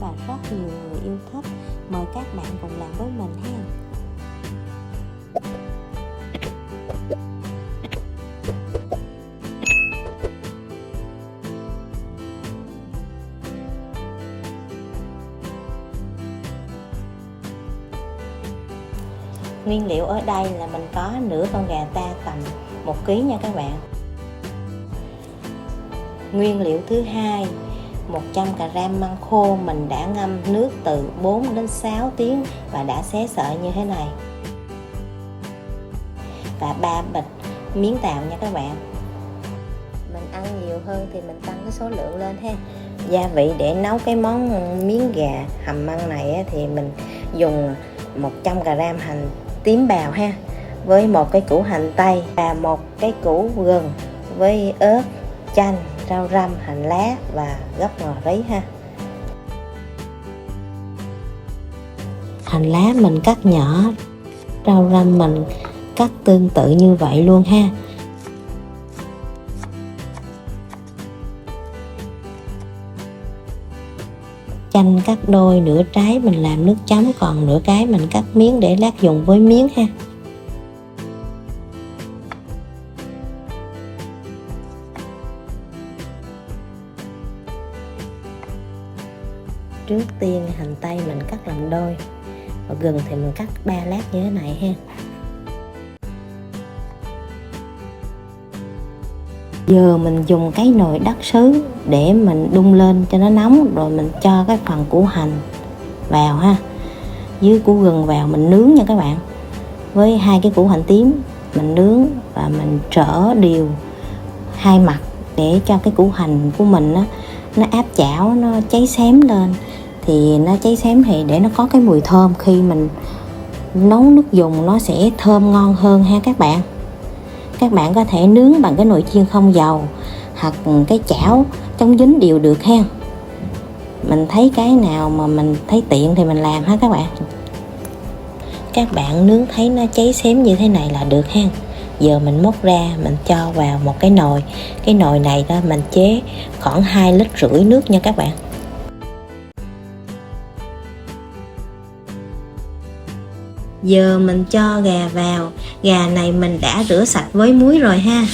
và rất nhiều người yêu thích. Mời các bạn cùng làm với mình ha. Nguyên liệu ở đây là mình có nửa con gà ta tầm 1 kg nha các bạn. Nguyên liệu thứ hai, 100g măng khô mình đã ngâm nước từ 4 đến 6 tiếng và đã xé sợi như thế này. Và 3 bịch miến tàu nha các bạn. Mình ăn nhiều hơn thì mình tăng cái số lượng lên ha. Gia vị để nấu cái món miến gà hầm măng này thì mình dùng 100g hành tím bào ha, với một cái củ hành tây và một cái củ gừng với ớt, chanh, rau răm, hành lá và gốc ngò rí ha. Hành lá mình cắt nhỏ, rau răm mình cắt tương tự như vậy luôn ha. Chanh cắt đôi, nửa trái mình làm nước chấm, còn nửa cái mình cắt miếng để lát dùng với miếng ha. Trước tiên hành tây mình cắt làm đôi, và gừng thì mình cắt 3 lát như thế này ha. Giờ mình dùng cái nồi đất sứ để mình đun lên cho nó nóng, rồi mình cho cái phần củ hành vào ha, với củ gừng vào mình nướng nha các bạn. Với 2 cái củ hành tím mình nướng và mình trở đều hai mặt để cho cái củ hành của mình nó áp chảo, nó cháy xém lên. Thì nó cháy xém thì để nó có cái mùi thơm, khi mình nấu nước dùng nó sẽ thơm ngon hơn ha các bạn. Các bạn có thể nướng bằng cái nồi chiên không dầu hoặc cái chảo chống dính đều được ha. Mình thấy cái nào mà mình thấy tiện thì mình làm ha các bạn. Các bạn nướng thấy nó cháy xém như thế này là được ha. Giờ mình múc ra, mình cho vào một cái nồi. Cái nồi này đó mình chế khoảng 2,5 lít nước nha các bạn. Giờ mình cho gà vào. Gà này mình đã rửa sạch với muối rồi ha.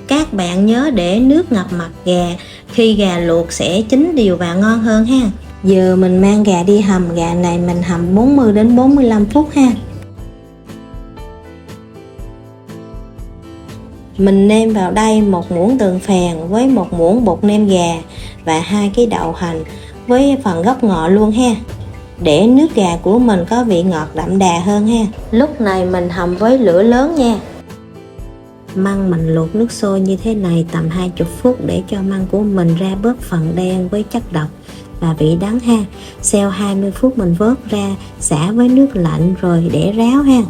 Các bạn nhớ để nước ngập mặt gà, khi gà luộc sẽ chín đều và ngon hơn ha. Giờ mình mang gà đi hầm. Gà này mình hầm 40 đến 45 phút ha. Mình nêm vào đây 1 muỗng tường phèn với 1 muỗng bột nêm gà và 2 cái đậu hành với phần gốc ngọ luôn ha, để nước gà của mình có vị ngọt đậm đà hơn ha. Lúc này mình hầm với lửa lớn nha. Măng mình luộc nước sôi như thế này tầm 20 phút để cho măng của mình ra bớt phần đen với chất độc và vị đắng ha. Sau 20 phút mình vớt ra, xả với nước lạnh rồi để ráo ha.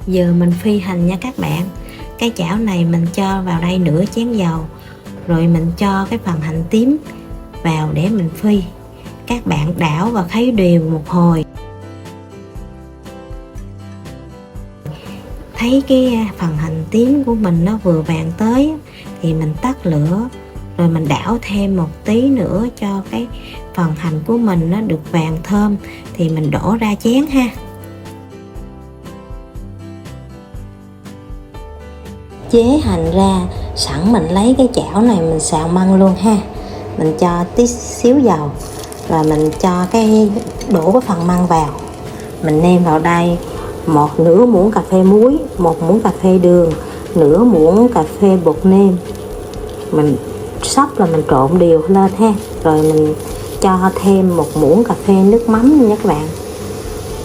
Giờ mình phi hành nha các bạn. Cái chảo này mình cho vào đây nửa chén dầu, rồi mình cho cái phần hành tím vào để mình phi. Các bạn đảo và khuấy đều một hồi. Thấy cái phần hành tím của mình nó vừa vàng tới thì mình tắt lửa, rồi mình đảo thêm một tí nữa cho cái phần hành của mình nó được vàng thơm thì mình đổ ra chén ha. Chế hành ra sẵn, mình lấy cái chảo này mình xào măng luôn ha. Mình cho tí xíu dầu và mình cho đổ cái phần măng vào. Mình nêm vào đây nửa muỗng cà phê muối, 1 muỗng cà phê đường, nửa muỗng cà phê bột nêm. Mình xóc là mình trộn đều lên ha. Rồi mình cho thêm 1 muỗng cà phê nước mắm nha các bạn.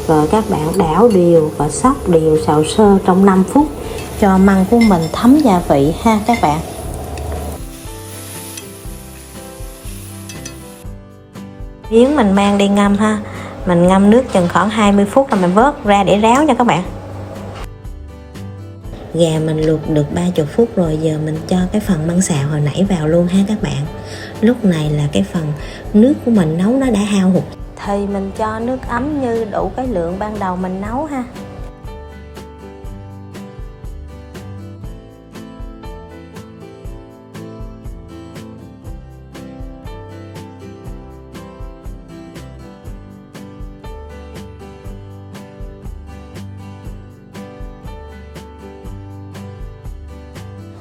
Rồi các bạn đảo đều và xóc đều xào sơ trong 5 phút cho măng của mình thấm gia vị ha các bạn. Miếng mình mang đi ngâm ha. Mình ngâm nước chừng khoảng 20 phút là mình vớt ra để ráo nha các bạn. Gà mình luộc được 30 phút rồi. Giờ mình cho cái phần măng xào hồi nãy vào luôn ha các bạn. Lúc này là cái phần nước của mình nấu nó đã hao hụt thì mình cho nước ấm như đủ cái lượng ban đầu mình nấu ha.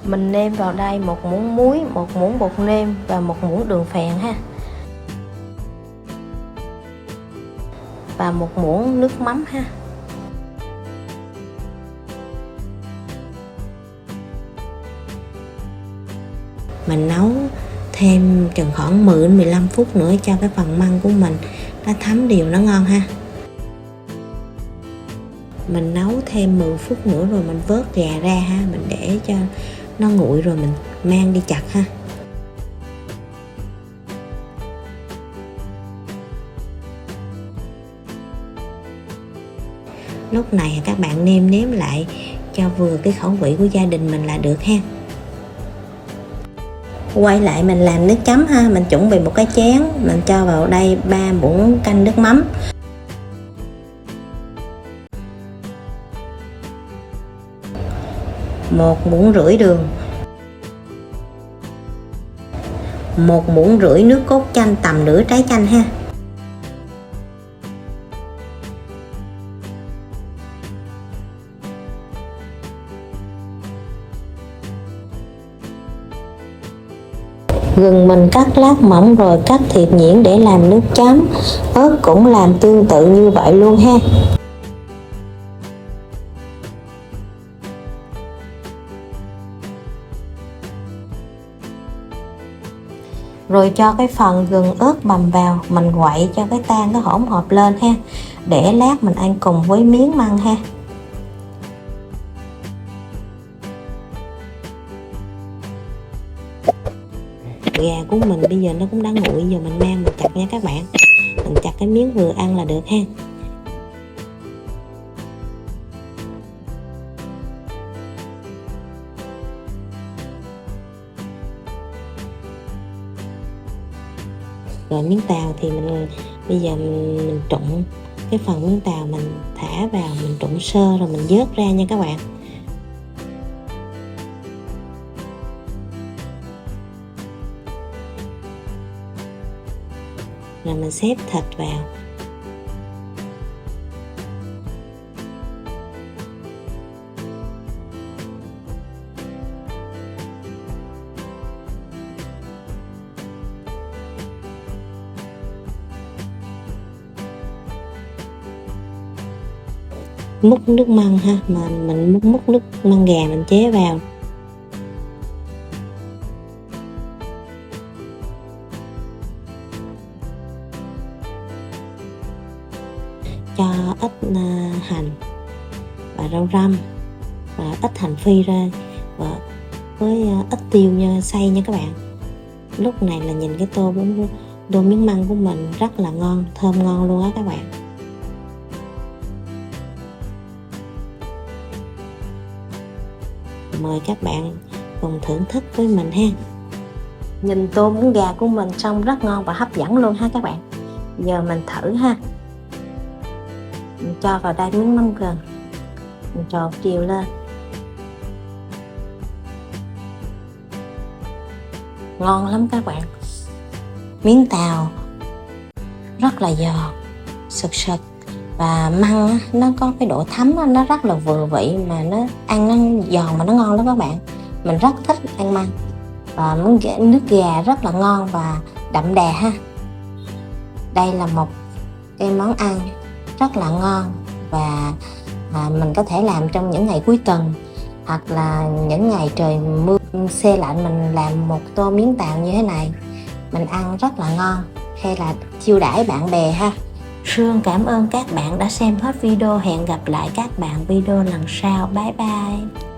Mình nêm vào đây 1 muỗng muối, 1 muỗng bột nêm và 1 muỗng đường phèn ha. Và 1 muỗng nước mắm ha. Mình nấu thêm chừng khoảng 10 đến 15 phút nữa cho cái phần măng của mình nó thấm đều, nó ngon ha. Mình nấu thêm 10 phút nữa rồi mình vớt gà ra ha, mình để cho nó nguội rồi mình mang đi chặt ha. Lúc này các bạn nêm nếm lại cho vừa cái khẩu vị của gia đình mình là được ha. Quay lại mình làm nước chấm ha. Mình chuẩn bị một cái chén, mình cho vào đây 3 muỗng canh nước mắm, 1 muỗng rưỡi đường, 1 muỗng rưỡi nước cốt chanh tầm nửa trái chanh ha. Gừng mình cắt lát mỏng rồi cắt thiệt nhuyễn để làm nước chấm. Ớt cũng làm tương tự như vậy luôn ha. Rồi cho cái phần gừng ớt bằm vào, mình quậy cho cái tan cái hỗn hợp lên ha, để lát mình ăn cùng với miếng măng ha. Gà của mình bây giờ nó cũng đã nguội, giờ mình mang mình chặt nha các bạn. Mình chặt cái miếng vừa ăn là được ha. Rồi miếng tàu thì bây giờ mình trụng cái phần miếng tàu, mình thả vào, mình trụng sơ rồi mình vớt ra nha các bạn. Rồi mình xếp thịt vào. Múc nước măng ha, mà mình múc nước măng gà mình chế vào. Cho ít hành và rau răm và ít hành phi ra và với ít tiêu nha, xay nha các bạn. Lúc này là nhìn cái tô miếng măng của mình rất là ngon, thơm ngon luôn á các bạn. Mời các bạn cùng thưởng thức với mình ha. Nhìn tô bún gà của mình trông rất ngon và hấp dẫn luôn ha các bạn. Giờ mình thử ha. Mình cho vào đây miếng mắm gừng, mình trộn đều lên. Ngon lắm các bạn. Miếng tàu rất là giòn, sực sực, và măng nó có cái độ thấm, nó rất là vừa vị, mà nó ăn nó giòn mà nó ngon lắm các bạn. Mình rất thích ăn măng. Và nước gà rất là ngon và đậm đà ha. Đây là một cái món ăn rất là ngon và mình có thể làm trong những ngày cuối tuần, hoặc là những ngày trời mưa se lạnh, mình làm một tô miếng tàu như thế này mình ăn rất là ngon, hay là chiêu đãi bạn bè ha. Sương cảm ơn các bạn đã xem hết video. Hẹn gặp lại các bạn video lần sau. Bye bye.